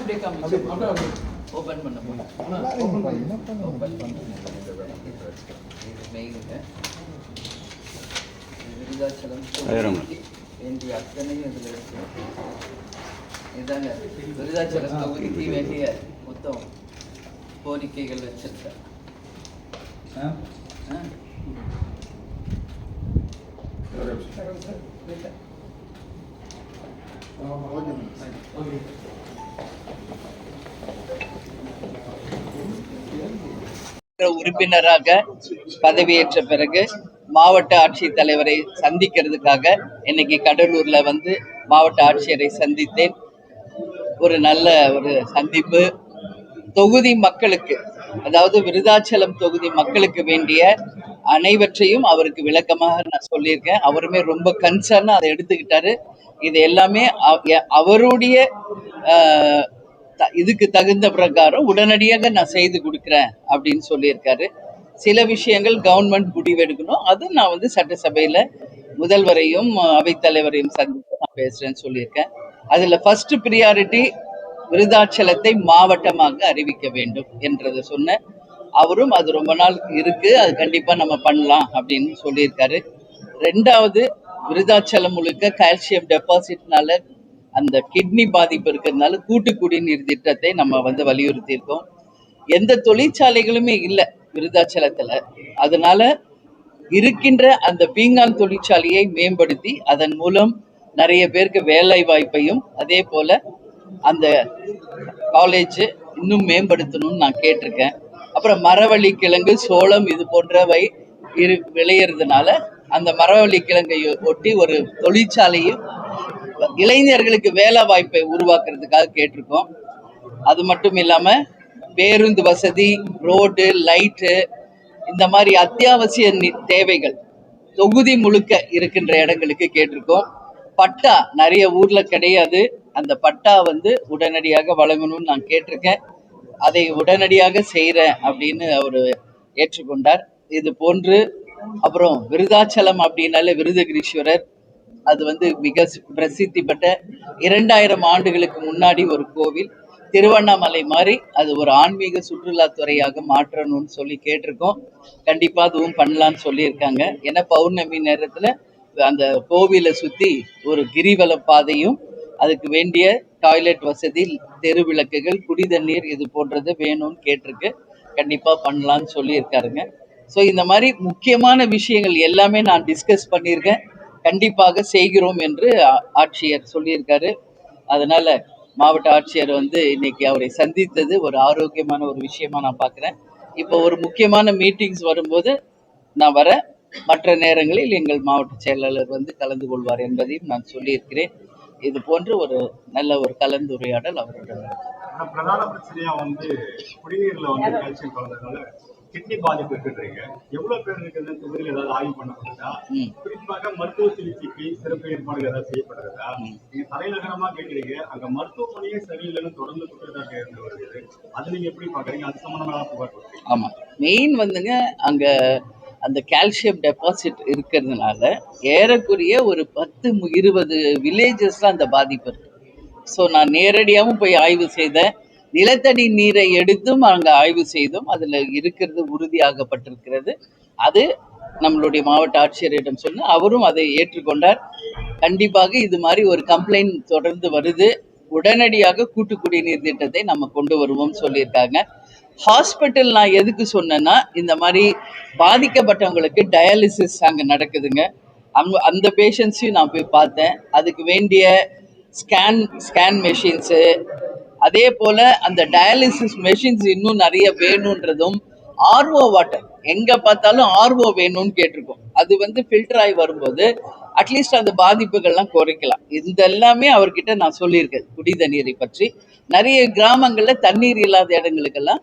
அப்படியே காமிச்சு ஓபன் பண்ண விருதாச்சலம் வேண்டிய அத்தனையும் இதில் இருக்கு. இதாங்க விருதாச்சலம் தொகுதிக்கு வேண்டிய மொத்தம் கோரிக்கைகள் வச்சிருக்கேன். உறுப்பினராக பதவியேற்ற பிறகு மாவட்ட ஆட்சித்தலைவரை சந்திக்கிறதுக்காக இன்னைக்கு கடலூர்ல வந்து மாவட்ட ஆட்சியரை சந்தித்தேன். ஒரு நல்ல ஒரு சந்திப்பு. தொகுதி மக்களுக்கு, அதாவது விருதாச்சலம் தொகுதி மக்களுக்கு வேண்டிய அனைவற்றையும் அவருக்கு விளக்கமாக நான் சொல்லியிருக்கேன். அவருமே ரொம்ப கன்சர்னா அதை எடுத்துக்கிட்டாரு. இது எல்லாமே அவருடைய இதுக்கு தகுந்த பிரகாரம் உடனடியாக நான் செய்து கொடுக்குறேன் அப்படின்னு சொல்லியிருக்காரு. சில விஷயங்கள் கவர்மெண்ட் முடிவெடுக்கணும், அது நான் வந்து சட்டசபையில முதல்வரையும் அவைத்தலைவரையும் சந்தித்து நான் பேசுறேன்னு சொல்லியிருக்கேன். அதுல ஃபர்ஸ்ட் ப்ரியாரிட்டி விருதாச்சலத்தை மாவட்டமாக அறிவிக்க வேண்டும் என்றதை சொன்ன அவரும் அது ரொம்ப நாள் இருக்கு, அது கண்டிப்பா நம்ம பண்ணலாம் அப்படின்னு சொல்லியிருக்காரு. ரெண்டாவது, விருதாச்சலம் முழுக்க கால்சியம் டெபாசிட்னால அந்த கிட்னி பாதிப்பு இருக்கிறதுனால கூட்டு குடிநீர் திட்டத்தை நம்ம வந்து வலியுறுத்தி இருக்கோம். எந்த தொழிற்சாலைகளுமே இல்லை விருதாச்சலத்துல, அதனால இருக்கின்ற அந்த பீங்கான் தொழிற்சாலையை மேம்படுத்தி அதன் மூலம் நிறைய பேருக்கு வேலை வாய்ப்பையும் அதே போல அந்த காலேஜ் இன்னும் மேம்படுத்தணும்னு நான் கேட்டிருக்கேன். அப்புறம் மரவள்ளி கிழங்கு, சோளம் இது போன்றவை விளையிறதுனால அந்த மரவள்ளி கிழங்கை ஒட்டி ஒரு தொழிற்சாலையும் இளைஞர்களுக்கு வேலை வாய்ப்பை உருவாக்குறதுக்காக கேட்டிருக்கோம். அது மட்டும் இல்லாம பேருந்து வசதி, ரோடு, லைட்டு, இந்த மாதிரி அத்தியாவசிய தேவைகள் தொகுதி முழுக்க இருக்கின்ற இடங்களுக்கு கேட்டிருக்கோம். பட்டா நிறைய ஊர்ல கிடையாது, அந்த பட்டா வந்து உடனடியாக வழங்கணும்னு நான் கேட்டிருக்கேன். அதை உடனடியாக செய்கிறேன் அப்படின்னு அவர் ஏற்றுக்கொண்டார். இது போன்று அப்புறம் விருதாச்சலம் அப்படின்னாலே விருதகிரீஸ்வரர், அது வந்து மிக பிரசித்தி பெற்ற 2000 ஆண்டுகளுக்கு முன்னாடி ஒரு கோவில். திருவண்ணாமலை மாதிரி அது ஒரு ஆன்மீக சுற்றுலாத்துறையாக மாற்றணும்னு சொல்லி கேட்டிருக்கோம். கண்டிப்பா அதுவும் பண்ணலான்னு சொல்லியிருக்காங்க. ஏன்னா பௌர்ணமி நேரத்துல அந்த கோவிலை சுத்தி ஒரு கிரிவல பாதையும் அதுக்கு வேண்டிய டாய்லெட் வசதி, தெரு விளக்குகள், குடி தண்ணீர் இது போன்றது வேணும்னு கேட்டிருக்கு. கண்டிப்பா பண்ணலான்னு சொல்லியிருக்காருங்க. ஸோ இந்த மாதிரி முக்கியமான விஷயங்கள் எல்லாமே நான் டிஸ்கஸ் பண்ணியிருக்கேன். கண்டிப்பாக செய்கிறோம் என்று ஆட்சியர் சொல்லியிருக்காரு. அதனால மாவட்ட ஆட்சியர் வந்து இன்னைக்கு அவரை சந்தித்தது ஒரு ஆரோக்கியமான ஒரு விஷயமா நான் பார்க்குறேன். இப்போ ஒரு முக்கியமான மீட்டிங்ஸ் வரும்போது நான் வரேன். மற்ற நேரங்களில் எங்கள் மாவட்ட செயலாளர் வந்து கலந்து கொள்வார் என்பதையும் நான் சொல்லியிருக்கிறேன். இது போன்ற ஒரு நல்ல ஒரு கலந்துரையாடல் அவருடன். பிரதான பிரச்சனையா வந்து குடிநீர்ல வந்து கால்சியம் கலந்ததுனால கிட்னி பாதிப்பு இருக்குன்றீங்க. எவ்வளவு பேர் இருக்கிறது தொகுதியில் ஏதாவது ஆய்வு பண்ணப்படுதா? குறிப்பாக மருத்துவ சிகிச்சைக்கு சிறப்பு ஏற்பாடுகள் ஏதாவது செய்யப்படுறதா? நீங்க தலைநகரமா கேட்கிறீங்க, அங்க மருத்துவமனையே சரியில்லைன்னு தொடர்ந்து குற்றச்சாட்டு இருந்து வருகிறது. அது நீங்க எப்படி பாக்குறீங்க? அது சம்பந்தமாக புகார் கொடுக்குறீங்க. ஆமா, மெயின் வந்துங்க அங்க அந்த கால்சியம் டெபாசிட் இருக்கிறதுனால ஏறக்குறைய ஒரு 10-20 வில்லேஜஸ்ல அந்த பாதிப்பு இருக்கு. ஸோ நான் நேரடியாகவும் போய் ஆய்வு செய்தேன். நிலத்தடி நீரை எடுத்தும் அங்கே ஆய்வு செய்தோம். அதில் இருக்கிறது உறுதியாகப்பட்டிருக்கிறது. அது நம்மளுடைய மாவட்ட ஆட்சியரிடம் சொன்ன அவரும் அதை ஏற்றுக்கொண்டார். கண்டிப்பாக இது மாதிரி ஒரு கம்ப்ளைண்ட் தொடர்ந்து வருது, உடனடியாக கூட்டு குடிநீர் திட்டத்தை நம்ம கொண்டு வருவோம் சொல்லியிருக்காங்க. ஹாஸ்பிட்டல் நான் எதுக்கு சொன்னேன்னா, இந்த மாதிரி பாதிக்கப்பட்டவங்களுக்கு டயாலிசிஸ் அங்கே நடக்குதுங்க. அந்த பேஷண்ட்ஸையும் நான் போய் பார்த்தேன். அதுக்கு வேண்டிய ஸ்கேன் மெஷின்ஸு, அதே போல அந்த டயாலிசிஸ் மெஷின்ஸ் இன்னும் நிறைய வேணுன்றதும், ஆர்ஓ வாட்டர் எங்க பார்த்தாலும் ஆர்ஓ வேணும்னு கேட்டிருக்கோம். அது வந்து ஃபில்டர் ஆகி வரும்போது அட்லீஸ்ட் அந்த பாதிப்புகள்லாம் குறைக்கலாம். இந்த எல்லாமே அவர்கிட்ட நான் சொல்லியிருக்கேன். குடி தண்ணீரை பற்றி நிறைய கிராமங்கள்ல தண்ணீர் இல்லாத இடங்களுக்கெல்லாம்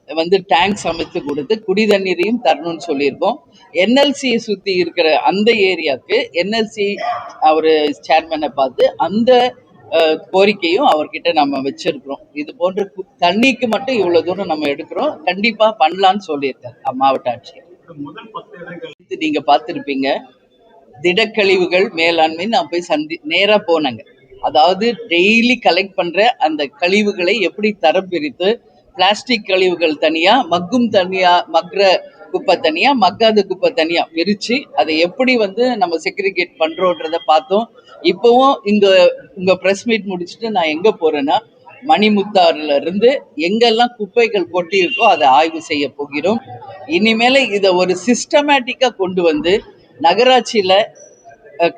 வந்து டேங்க்ஸ் அமைத்து கொடுத்து குடி தண்ணீரையும் தரணும்னு சொல்லியிருக்கோம். என்எல்சியை சுற்றி இருக்கிற அந்த ஏரியாவுக்கு என்எல்சி அவர் சேர்மனை பார்த்து அந்த கோரிக்கையும் அவர்கிட்ட நம்ம வச்சிருக்கிறோம். இது போன்ற தண்ணிக்கு மட்டும் இவ்வளவு தூரம் நம்ம எடுக்கிறோம், கண்டிப்பா பண்ணலான்னு சொல்லியிருக்காரு மாவட்ட ஆட்சியர். நீங்க பார்த்திருப்பீங்க, திடக்கழிவுகள் மேலாண்மை நான் போய் நேரா போனேங்க. அதாவது டெய்லி கலெக்ட் பண்ற அந்த கழிவுகளை எப்படி தரம் பிரித்து, பிளாஸ்டிக் கழிவுகள் தனியா, மக்குற குப்பை தனியா, மக்காத குப்பை தனியா பிரிச்சு அதை எப்படி வந்து நம்ம செக்ரிகேட் பண்றோன்றத பார்த்தோம். இப்பவும் உங்க பிரஸ் மீட் முடிச்சுட்டு நான் எங்க போறேன்னா, மணிமுத்தாறுல இருந்து எங்கெல்லாம் குப்பைகள் கொட்டி இருக்கோ அதை ஆய்வு செய்ய போகிறோம். இனிமேல இதை ஒரு சிஸ்டமேட்டிக்கா கொண்டு வந்து நகராட்சியில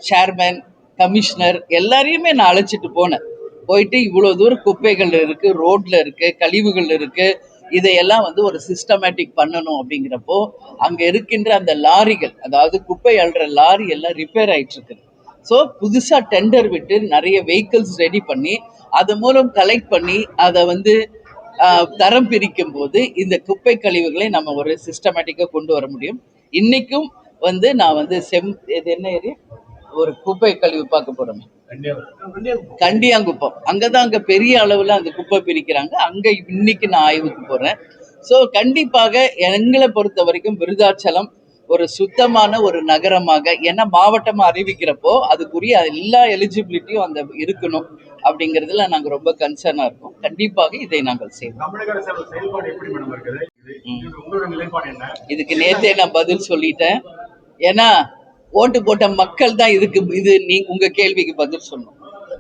சேர்மேன், கமிஷனர் எல்லாரையுமே நான் அழைச்சிட்டு போனேன். போயிட்டு இவ்வளவு தூரம் குப்பைகள் இருக்கு, ரோட்ல இருக்கு, கழிவுகள் இருக்கு, இதையெல்லாம் வந்து ஒரு சிஸ்டமேட்டிக் பண்ணணும் அப்படிங்கிறப்போ அங்க இருக்கின்ற அந்த லாரிகள், அதாவது குப்பை அள்ளுற லாரி எல்லாம் ரிப்பேர் ஆயிட்டு இருக்கு. ஸோ புதுசா டெண்டர் விட்டு நிறைய வெஹிக்கிள்ஸ் ரெடி பண்ணி அது மூலம் கலெக்ட் பண்ணி அதை வந்து தரம் பிரிக்கும் போது இந்த குப்பை கழிவுகளை நம்ம ஒரு சிஸ்டமேட்டிக்கா கொண்டு வர முடியும். இன்னைக்கும் வந்து நான் வந்து இது என்ன ஏரியா, ஒரு குப்பை கழிவு பார்க்க போறோம், கண்டியாங்குப்பம். அங்கதான் அங்க பெரிய அளவுல அந்த குப்பை பிரிக்கிறாங்க. அங்க இன்னைக்கு நான் ஆய்வுக்கு போறேன். ஸோ கண்டிப்பாக எங்களை பொறுத்த வரைக்கும் விருதாச்சலம் ஒரு சுத்தமான ஒரு நகரமாக, ஏன்னா மாவட்டமா அறிவிக்கிறப்போ அதுக்குரிய எல்லா எலிஜிபிலிட்டியும் அந்த இருக்கணும் அப்படிங்கிறதுல நாங்க ரொம்ப கன்சர்னா இருக்கோம். கண்டிப்பாக இதை நாங்கள் செய்வோம். இதுக்கு நேத்தே நான் பதில் சொல்லிட்டேன். ஏன்னா ஓட்டு போட்ட மக்கள் தான் உங்க கேள்விக்கு பதில் சொல்லணும்.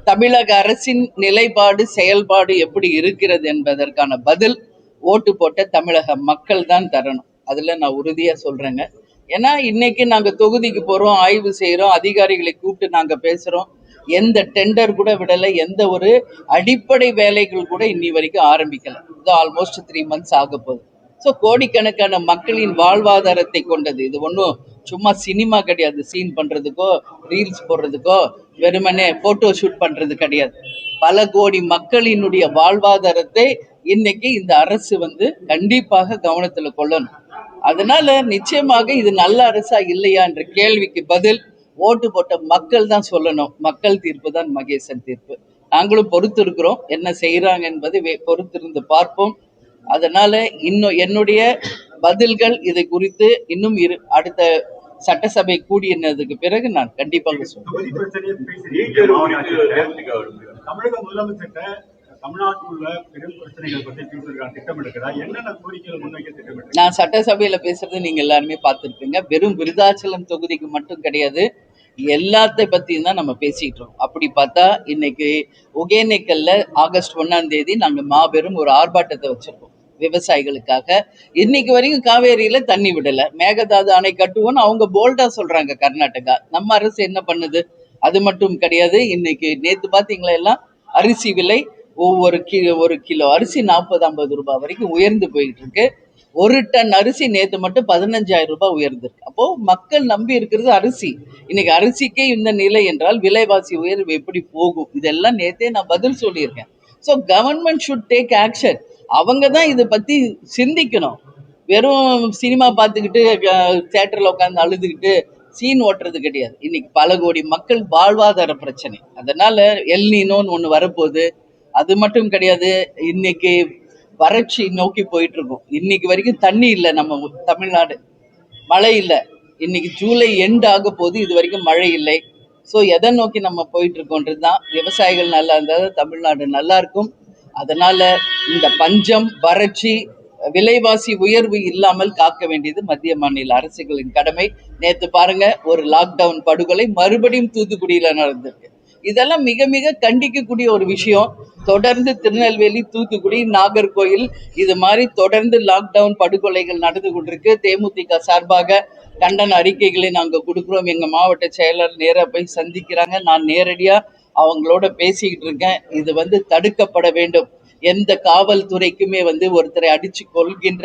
தமிழக அரசின் நிலைப்பாடு, செயல்பாடு எப்படி இருக்கிறது என்பதற்கான பதில் ஓட்டு போட்ட தமிழக மக்கள் தான் தரணும். அதுல நான் உறுதியா சொல்றேங்க. ஏன்னா இன்னைக்கு நாங்க தொகுதிக்கு போறோம், ஆய்வு செய்யறோம், அதிகாரிகளை கூப்பிட்டு நாங்க பேசுறோம். எந்த டெண்டர் கூட விடலை, எந்த ஒரு அடிப்படை வேலைகள் கூட இன்னி வரைக்கும் ஆரம்பிக்கல. இது ஆல்மோஸ்ட் 3 months ஆக போகுது. ஸோ கோடிக்கணக்கான மக்களின் வாழ்வாதாரத்தை கொண்டது. இது ஒன்றும் சும்மா சினிமா கிடையாது, சீன் பண்றதுக்கோ ரீல்ஸ் போடுறதுக்கோ வெறுமனே போட்டோ ஷூட் பண்றது கிடையாது. பல கோடி மக்களினுடைய வாழ்வாதாரத்தை இன்னைக்கு இந்த அரசு வந்து கண்டிப்பாக கவனத்துல கொள்ளணும். அதனால நிச்சயமாக இது நல்ல அரசா இல்லையா என்ற கேள்விக்கு பதில் ஓட்டு போட்ட மக்கள் தான் சொல்லணும். மக்கள் தீர்ப்பு தான் மகேசன் தீர்ப்பு. நாங்களும் பொறுத்து இருக்கிறோம், என்ன செய்யறாங்க என்பதை பொறுத்திருந்து பார்ப்போம். அதனால இன்னும் என்னுடைய பதில்கள் இதை குறித்து இன்னும் அடுத்த சட்டசபை கூடியதுக்கு பிறகு நான் கண்டிப்பாக சொல்றேன். தமிழக முதலமைச்சர்கிட்ட தமிழ்நாட்டில் உள்ள பெரும் பிரச்சனைகள் பற்றி பேசுறதுக்கான திட்டம் எடுக்கிறா, என்னென்ன கோரிக்கைகள் முன்வைக்க திட்டமிட்டு? நான் சட்டசபையில பேசுறது நீங்க எல்லாருமே பார்த்துருப்பீங்க. வெறும் விருதாச்சலம் தொகுதிக்கு மட்டும் கிடையாது, எல்லாத்தை பத்தியும் தான் நம்ம பேசிட்டு இருக்கோம். அப்படி பார்த்தா இன்னைக்கு ஒகேனக்கல்ல ஆகஸ்ட் 1 நாங்க மாபெரும் ஒரு ஆர்ப்பாட்டத்தை வச்சிருக்கோம் விவசாயிகளுக்காக. இன்னைக்கு வரைக்கும் காவேரியில தண்ணி விடல. மேகதாது அணை கட்டுவோம்னு அவங்க போல்டா சொல்றாங்க கர்நாடகா. நம்ம அரசு என்ன பண்ணுது? அது மட்டும் கிடையாது. இன்னைக்கு நேத்து பாத்தீங்களா, எல்லாம் அரிசி விலை ஒரு கிலோ அரிசி 40-50 ரூபாய் வரைக்கும் உயர்ந்து போயிட்டு இருக்கு. 1 டன் அரிசி நேத்து மட்டும் 15,000 ரூபாய் உயர்ந்திருக்கு. அப்போ மக்கள் நம்பி இருக்கிறது அரிசி. இன்னைக்கு அரிசிக்கே இந்த நிலை என்றால் விலைவாசி உயர்வு எப்படி போகும்? இதெல்லாம் நேத்தே நான் பதில் சொல்லியிருக்கேன். So government should take action. அவங்க தான் இதை பத்தி சிந்திக்கணும். வெறும் சினிமா பார்த்துக்கிட்டு தியேட்டர்ல உட்காந்து அழுதுகிட்டு சீன் ஓட்டுறது கிடையாது. இன்னைக்கு பல கோடி மக்கள் வாழ்வாதார பிரச்சனை. அதனால எல்னினோன்னு ஒண்ணு வரப்போகுது. அது மட்டும் கிடையாது, இன்னைக்கு வறட்சி நோக்கி போயிட்டு இருக்கோம். இன்னைக்கு வரைக்கும் தண்ணி இல்லை, நம்ம தமிழ்நாடு மழை இல்லை. இன்னைக்கு ஜூலை எண்ட் ஆக போது, இது வரைக்கும் மழை இல்லை. ஸோ எதை நோக்கி நம்ம போயிட்டு இருக்கோன்றது தான். விவசாயிகள் நல்லா இருந்தால் தமிழ்நாடு நல்லா இருக்கும். அதனால இந்த பஞ்சம், வறட்சி, விலைவாசி உயர்வு இல்லாமல் காக்க வேண்டியது மத்திய மாநில அரசுகளின் கடமை. நேத்து பாருங்க, ஒரு லாக்டவுன் படுகொலை மறுபடியும் தூத்துக்குடியில நடந்திருக்கு. இதெல்லாம் மிக மிக கண்டிக்கக்கூடிய ஒரு விஷயம். தொடர்ந்து திருநெல்வேலி, தூத்துக்குடி, நாகர்கோயில் இது மாதிரி தொடர்ந்து லாக்டவுன் படுகொலைகள் நடந்து கொண்டிருக்கு. தேமுதிக சார்பாக கண்டன அறிக்கைகளை நாங்கள் கொடுக்குறோம். எங்க மாவட்ட செயலர் நேராக போய் சந்திக்கிறாங்க. நான் நேரடியா அவங்களோட பேசிக்கிட்டு இருக்கேன். இது வந்து தடுக்கப்பட வேண்டும். எந்த காவல்துறைக்குமே வந்து ஒருத்தரை அடிச்சு கொள்கின்ற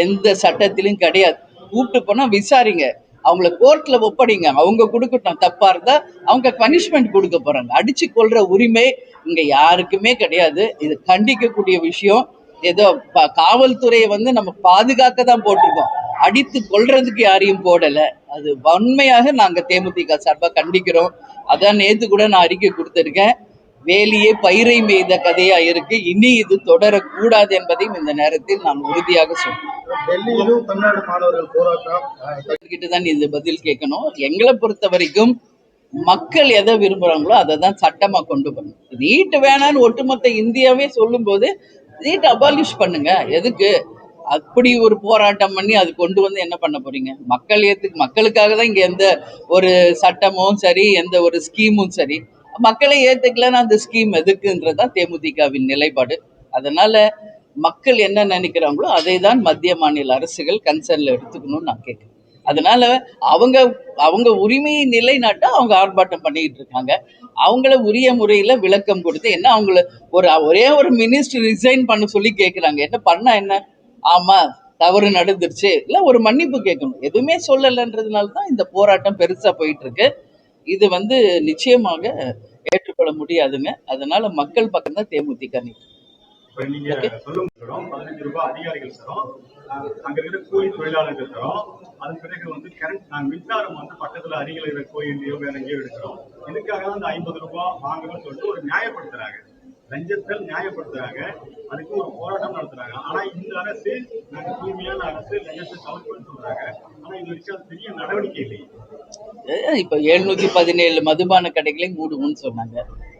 எந்த சட்டத்திலும் கிடையாது. கூப்பிட்டு போனா விசாரிங்க, அவங்கள கோர்ட்ல ஒப்படைங்க, அவங்க கொடுக்கட்டும். தப்பா இருந்தா அவங்க பனிஷ்மெண்ட் கொடுக்க போறாங்க. அடிச்சு கொள்ற உரிமை இங்க யாருக்குமே கிடையாது. இது கண்டிக்கக்கூடிய விஷயம். ஏதோ காவல்துறையை வந்து நம்ம பாதுகாக்க தான் போட்டிருக்கோம், அடித்து கொள்றதுக்கு யாரையும் போடல. அது வன்மையாக நாங்க தேமுதிக சார்பா கண்டிக்கிறோம். அதான் நேத்து கூட நான் அறிக்கை கொடுத்திருக்கேன். வேலியே பயிரை மேய்த கதையா இருக்கு. இனி இது தொடரக்கூடாது என்பதையும் இந்த நேரத்தில் நான் உறுதியாக சொல்றேன். டெல்லியிலும் தமிழ்நாடு மாணவர்கள் போராட்டம் கிட்டதான் இந்த பதில் கேட்கணும். எங்களை பொறுத்த வரைக்கும் மக்கள் எதை விரும்புறாங்களோ அதை தான் சட்டமா கொண்டு வரணும். நீட் வேணான்னு ஒட்டுமொத்த இந்தியாவே சொல்லும்போது நீட் அபாலிஷ் பண்ணுங்க. எதுக்கு அப்படி ஒரு போராட்டம் பண்ணி அது கொண்டு வந்து என்ன பண்ண போறீங்க? மக்களுக்காக தான் இங்க எந்த ஒரு சட்டமும் சரி, எந்த ஒரு ஸ்கீமும் சரி. மக்களை ஏத்துக்கலன்னா அந்த ஸ்கீம் எதுக்குன்றதுதான் தேமுதிகவின் நிலைப்பாடு. அதனால மக்கள் என்ன நினைக்கிறாங்களோ அதை தான் மத்திய மாநில அரசுகள் கன்சர்ன்ல எடுத்துக்கணும்னு நான் கேட்கிறேன். அதனால அவங்க அவங்க உரிமையை நிலைநாட்ட அவங்க ஆர்ப்பாட்டம் பண்ணிட்டு இருக்காங்க. அவங்கள உரிய முறையில விளக்கம் கொடுத்து என்ன அவங்கள ஒரே ஒரு மினிஸ்டர் ரிசைன் பண்ண சொல்லி கேட்கிறாங்க. என்ன பண்ணா என்ன? ஆமா தவறு நடந்துருச்சு, இல்ல ஒரு மன்னிப்பு கேட்கணும். எதுவுமே சொல்லலைன்றதுனால தான் இந்த போராட்டம் பெருசா போயிட்டு இருக்கு. இது நிச்சயமாக ஏற்றுக்கொள்ள முடியாதுங்க. அதனால மக்கள் பக்கம் தான் தேமுதிக நிற்கும். இப்ப நீங்க சொல்லும் 15 ரூபாய் அதிகாரிகள் தரோம், அங்க இருக்கிற கூலி தொழிலாளர்கள் தரோம், அதன் பிறகு கரண்ட் மின்சாரம் பக்கத்துல அருகில் இருக்கிற கோயிலையோ வேற எங்கேயோ எடுக்கிறோம். இதுக்காக தான் அந்த 50 ரூபாய் வாங்கணும்னு சொல்லிட்டு ஒரு நியாயப்படுத்துறாங்க, லஞ்சத்தில் நியாயப்படுத்துறாங்க, அதுக்கு ஒரு போராட்டம் நடத்துறாங்க. ஆனா இந்த அரசு நாங்க தூய்மையான அரசு, லஞ்சத்தை தவிர்ப்புன்னு சொல்றாங்க. ஆனா இது வரைக்கும் அது பெரிய நடவடிக்கை இல்லை. இப்ப 717 மதுபான கடைகளை மூடுவோம்னு சொன்னாங்க.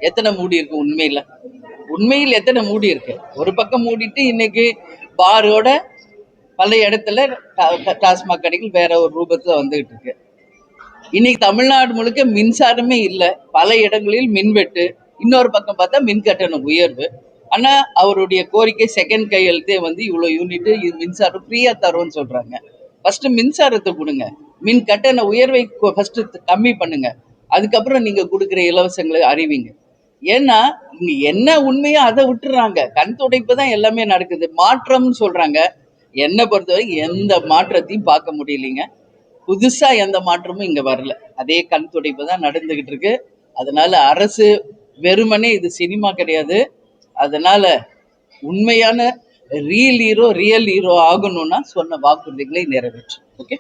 எத்தனை மூடி இருக்கு உண்மையில் எத்தனை மூடி இருக்கு? ஒரு பக்கம் மூடிட்டு இன்னைக்கு பாரோட பல இடத்துல டாஸ்மாக் கடைகள் வேற ஒரு ரூபத்துல வந்துகிட்டு இருக்கு. இன்னைக்கு தமிழ்நாடு முழுக்க மின்சாரமே இல்லை, பல இடங்களில் மின்வெட்டு. இன்னொரு பக்கம் பார்த்தா மின் கட்டண உயர்வு. ஆனா அவருடைய கோரிக்கை செகண்ட் கையெழுத்தே இவ்வளவு யூனிட் மின்சாரம் ஃப்ரீயா தரும்னு சொல்றாங்க. ஃபர்ஸ்ட் மின்சாரத்தை கொடுங்க, மின் கட்டண உயர்வை ஃபர்ஸ்ட் கம்மி பண்ணுங்க, அதுக்கப்புறம் நீங்க கொடுக்குற இலவசங்களை அறிவிங்க. ஏன்னா இங்க என்ன உண்மையோ அதை விட்டுறாங்க. கண் துடைப்பு தான் எல்லாமே நடக்குது. மாற்றம்னு சொல்றாங்க. என்னை பொறுத்தவரை எந்த மாற்றத்தையும் பார்க்க முடியலைங்க. புதுசா எந்த மாற்றமும் இங்க வரல. அதே கண் துடைப்பு தான் நடந்துகிட்டு இருக்கு. அதனால அரசு வெறுமனே இது சினிமா கிடையாது. அதனால உண்மையான ரியல் ஹீரோ ஆகணும்னா சொன்ன வாக்குறுதிகளை நிறைவேற்றும். ஓகே.